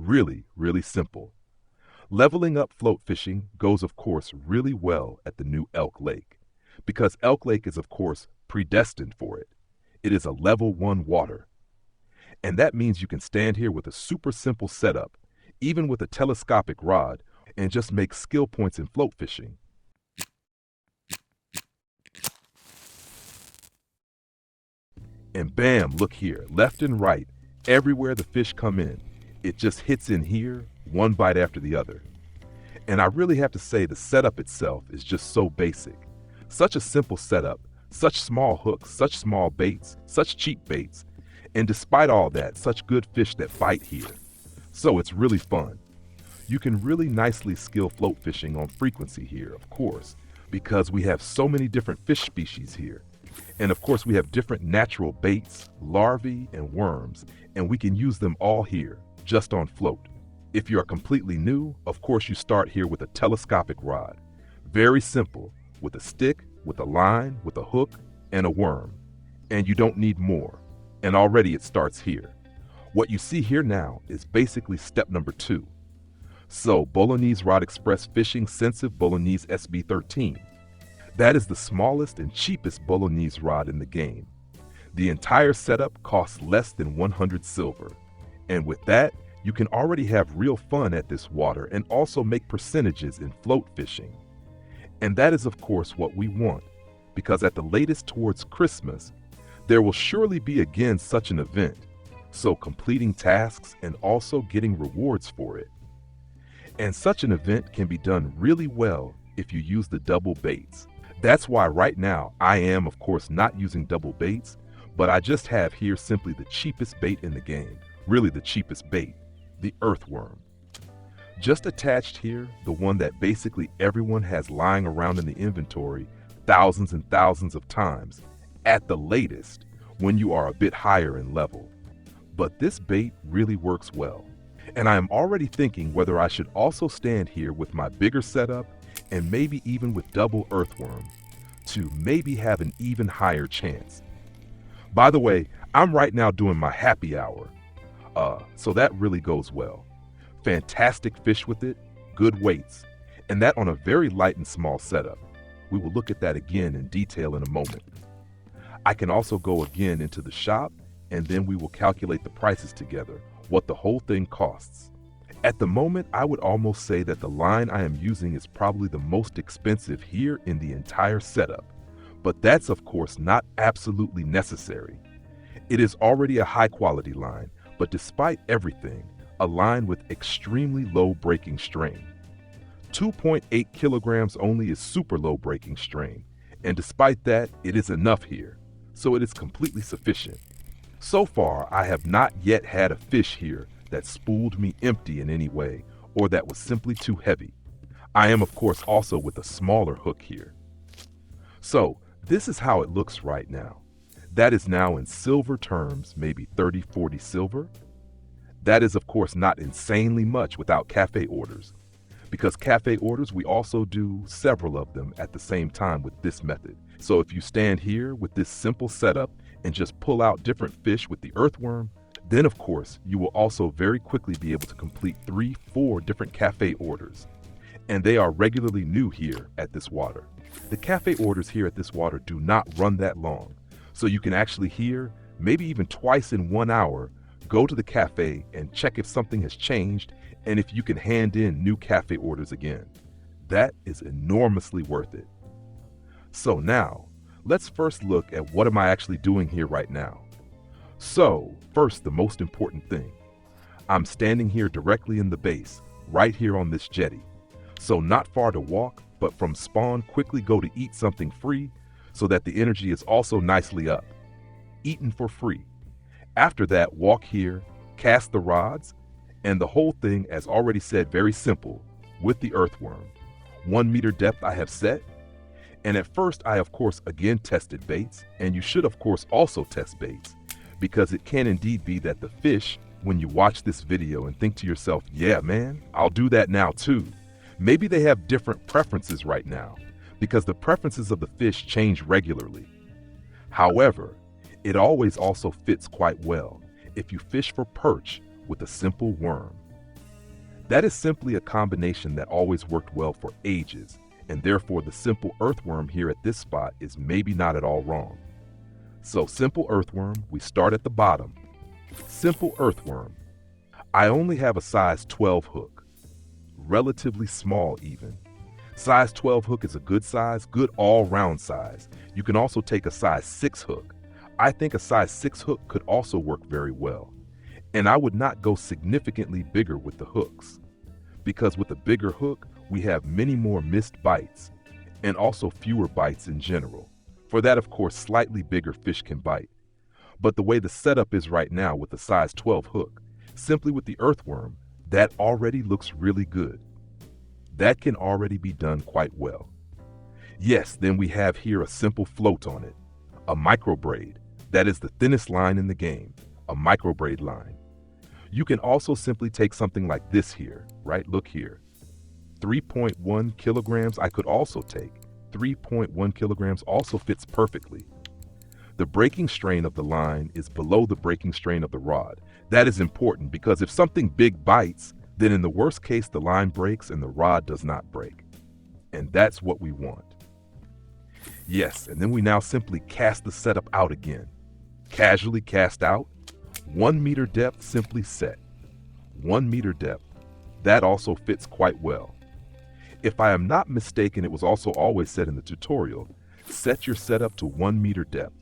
Really, really simple. Leveling up float fishing goes, of course, really well at the new Elk Lake, because Elk Lake is, of course, predestined for it. It is a level 1 water. And that means you can stand here with a super simple setup, even with a telescopic rod, and just make skill points in float fishing. And bam, look here, left and right, everywhere the fish come in, it just hits in here, one bite after the other. And I really have to say the setup itself is just so basic. Such a simple setup, such small hooks, such small baits, such cheap baits, and despite all that, such good fish that bite here. So it's really fun. You can really nicely skill float fishing on frequency here, of course, because we have so many different fish species here. And of course we have different natural baits, larvae, and worms, and we can use them all here, just on float. If you are completely new, of course you start here with a telescopic rod. Very simple, with a stick, with a line, with a hook, and a worm. And you don't need more. And already it starts here. What you see here now is basically step number 2. So, Bolognese Rod Express Fishing Sensive Bolognese SB13. That is the smallest and cheapest Bolognese rod in the game. The entire setup costs less than 100 silver. And with that, you can already have real fun at this water and also make percentages in float fishing. And that is of course what we want, because at the latest towards Christmas, there will surely be again such an event, so completing tasks and also getting rewards for it. And such an event can be done really well if you use the double baits. That's why right now I am of course not using double baits, but I just have here simply the cheapest bait in the game, really the cheapest bait, the earthworm. Just attached here, the one that basically everyone has lying around in the inventory thousands and thousands of times, at the latest, when you are a bit higher in level. But this bait really works well. And I am already thinking whether I should also stand here with my bigger setup and maybe even with double earthworm to maybe have an even higher chance. By the way, I'm right now doing my happy hour. So that really goes well. Fantastic fish with it, good weights, and that on a very light and small setup. We will look at that again in detail in a moment. I can also go again into the shop and then we will calculate the prices together, what the whole thing costs. At the moment, I would almost say that the line I am using is probably the most expensive here in the entire setup, but that's of course not absolutely necessary. It is already a high quality line, but despite everything, a line with extremely low breaking strain. 2.8 kilograms only is super low breaking strain, and despite that, it is enough here, so it is completely sufficient. So far, I have not yet had a fish here that spooled me empty in any way, or that was simply too heavy. I am of course also with a smaller hook here. So, this is how it looks right now. That is now in silver terms, maybe 30-40 silver. That is of course not insanely much without Café orders, because Café orders we also do several of them at the same time with this method. So if you stand here with this simple setup and just pull out different fish with the earthworm, then of course you will also very quickly be able to complete 3-4 different Café orders. And they are regularly new here at this water. The Café orders here at this water do not run that long, so you can actually here, maybe even twice in 1 hour, go to the Café and check if something has changed and if you can hand in new Café orders again. That is enormously worth it. So now, let's first look at what am I actually doing here right now. So, first the most important thing. I'm standing here directly in the base, right here on this jetty. So not far to walk, but from spawn quickly go to eat something free so that the energy is also nicely up. Eaten for free. After that, walk here, cast the rods, and the whole thing, as already said, very simple, with the earthworm. 1 meter depth I have set, and at first I of course again tested baits, and you should of course also test baits, because it can indeed be that the fish, when you watch this video and think to yourself, yeah man, I'll do that now too. Maybe they have different preferences right now, because the preferences of the fish change regularly. However, it always also fits quite well if you fish for perch with a simple worm. That is simply a combination that always worked well for ages, and therefore the simple earthworm here at this spot is maybe not at all wrong. So simple earthworm, we start at the bottom. Simple earthworm. I only have a size 12 hook. Relatively small even. Size 12 hook is a good size, good all-round size. You can also take a size 6 hook. I think a size 6 hook could also work very well. And I would not go significantly bigger with the hooks, because with a bigger hook, we have many more missed bites, and also fewer bites in general. For that, of course, slightly bigger fish can bite. But the way the setup is right now with the size 12 hook, simply with the earthworm, that already looks really good. That can already be done quite well. Yes, then we have here a simple float on it, a micro braid. That is the thinnest line in the game, a micro braid line. You can also simply take something like this here, right? Look here. 3.1 kilograms I could also take. 3.1 kilograms also fits perfectly. The breaking strain of the line is below the breaking strain of the rod. That is important because if something big bites, then in the worst case the line breaks and the rod does not break. And that's what we want. Yes, and then we now simply cast the setup out again. Casually cast out. 1 meter depth simply set. 1 meter depth. That also fits quite well. If I am not mistaken, it was also always said in the tutorial, set your setup to 1 meter depth.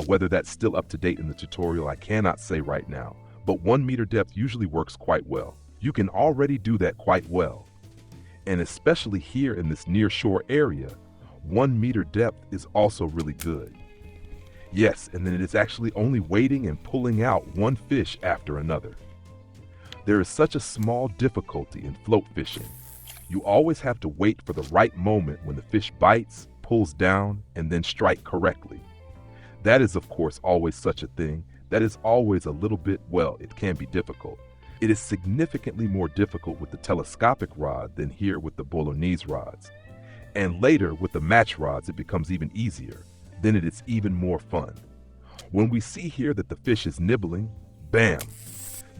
Whether that's still up to date in the tutorial, I cannot say right now, but 1 meter depth usually works quite well. You can already do that quite well. And especially here in this near shore area, 1 meter depth is also really good. Yes, and then it is actually only waiting and pulling out one fish after another. There is such a small difficulty in float fishing. You always have to wait for the right moment when the fish bites, pulls down, and then strike correctly. That is, of course, always such a thing. That is always a little bit, well, it can be difficult. It is significantly more difficult with the telescopic rod than here with the Bolognese rods. And later, with the match rods, it becomes even easier. Then it is even more fun. When we see here that the fish is nibbling, bam!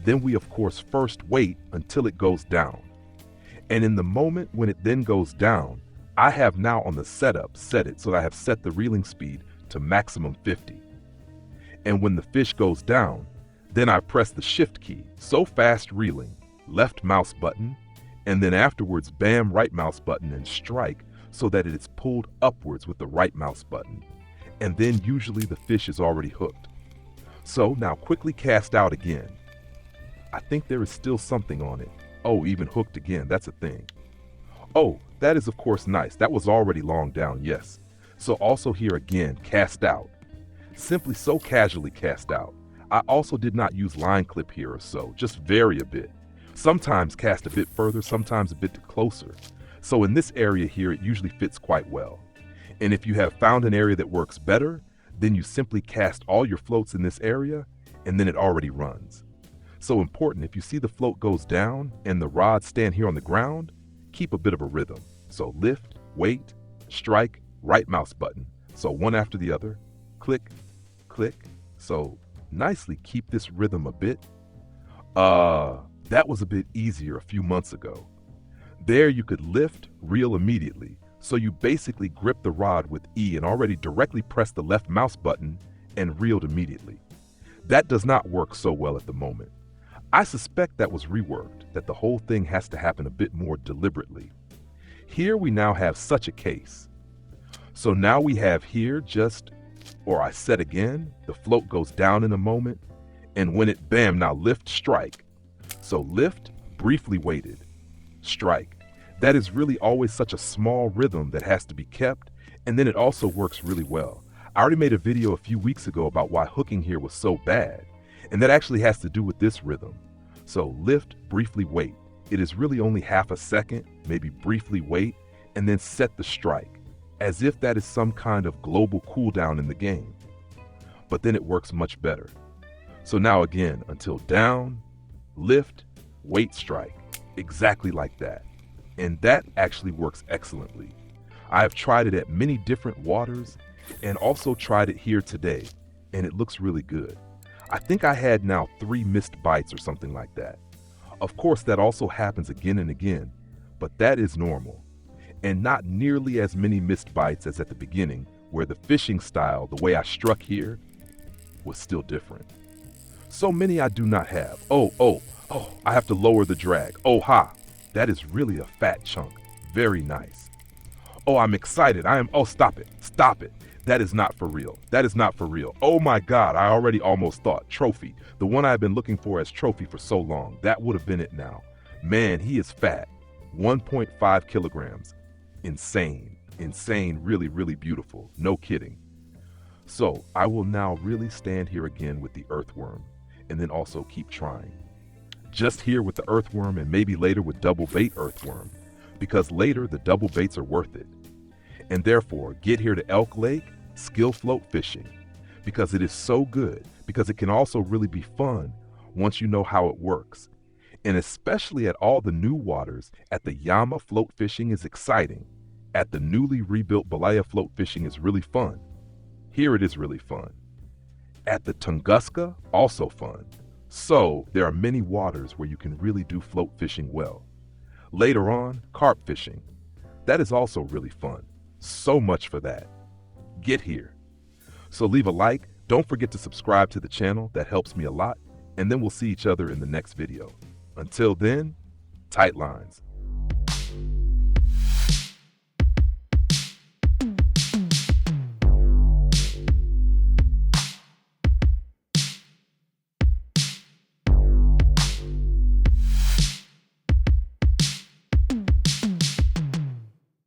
Then we, of course, first wait until it goes down. And in the moment when it then goes down, I have now on the setup set it so that I have set the reeling speed to maximum 50. And when the fish goes down, then I press the shift key, so fast reeling, left mouse button, and then afterwards bam, right mouse button and strike so that it is pulled upwards with the right mouse button. And then usually the fish is already hooked. So now quickly cast out again. I think there is still something on it. Oh, even hooked again, that's a thing. Oh, that is of course nice. That was already long down, yes. So also here again, cast out. Simply so casually cast out. I also did not use line clip here or so, just vary a bit. Sometimes cast a bit further, sometimes a bit closer. So in this area here, it usually fits quite well. And if you have found an area that works better, then you simply cast all your floats in this area, and then it already runs. So important, if you see the float goes down and the rods stand here on the ground, keep a bit of a rhythm. So lift, wait, strike, right mouse button. So one after the other, click, click. So nicely keep this rhythm a bit. That was a bit easier a few months ago. There you could lift, reel immediately. So you basically grip the rod with E and already directly press the left mouse button and reeled immediately. That does not work so well at the moment. I suspect that was reworked, that the whole thing has to happen a bit more deliberately. Here we now have such a case. So now we have here just, or I said again, the float goes down in a moment, and when it bam, now lift, strike. So lift, briefly waited, strike. That is really always such a small rhythm that has to be kept, and then it also works really well. I already made a video a few weeks ago about why hooking here was so bad, and that actually has to do with this rhythm. So lift, briefly wait. It is really only half a second, maybe briefly wait, and then set the strike, as if that is some kind of global cooldown in the game. But then it works much better. So now again, until down, lift, wait, strike, exactly like that. And that actually works excellently. I have tried it at many different waters and also tried it here today, and it looks really good. I think I had now 3 missed bites or something like that. Of course, that also happens again and again, but that is normal. And not nearly as many missed bites as at the beginning, where the fishing style, the way I struck here, was still different. So many I do not have. Oh, I have to lower the drag. Oh, ha, that is really a fat chunk. Very nice. Oh, I'm excited. Stop it. That is not for real. That is not for real. Oh my God, I already almost thought. Trophy. The one I've been looking for as trophy for so long. That would have been it now. Man, he is fat. 1.5 kilograms. Insane. Really, really beautiful. No kidding. So I will now really stand here again with the earthworm and then also keep trying. Just here with the earthworm and maybe later with double bait earthworm, because later the double baits are worth it. And therefore, get here to Elk Lake, skill float fishing, because it is so good, because it can also really be fun once you know how it works. And especially at all the new waters, at the Yama float fishing is exciting. At the newly rebuilt Balaya float fishing is really fun. Here it is really fun. At the Tunguska, also fun. So there are many waters where you can really do float fishing well. Later on, carp fishing. That is also really fun. So much for that. Get here. So leave a like, don't forget to subscribe to the channel, that helps me a lot, and then we'll see each other in the next video. Until then, tight lines.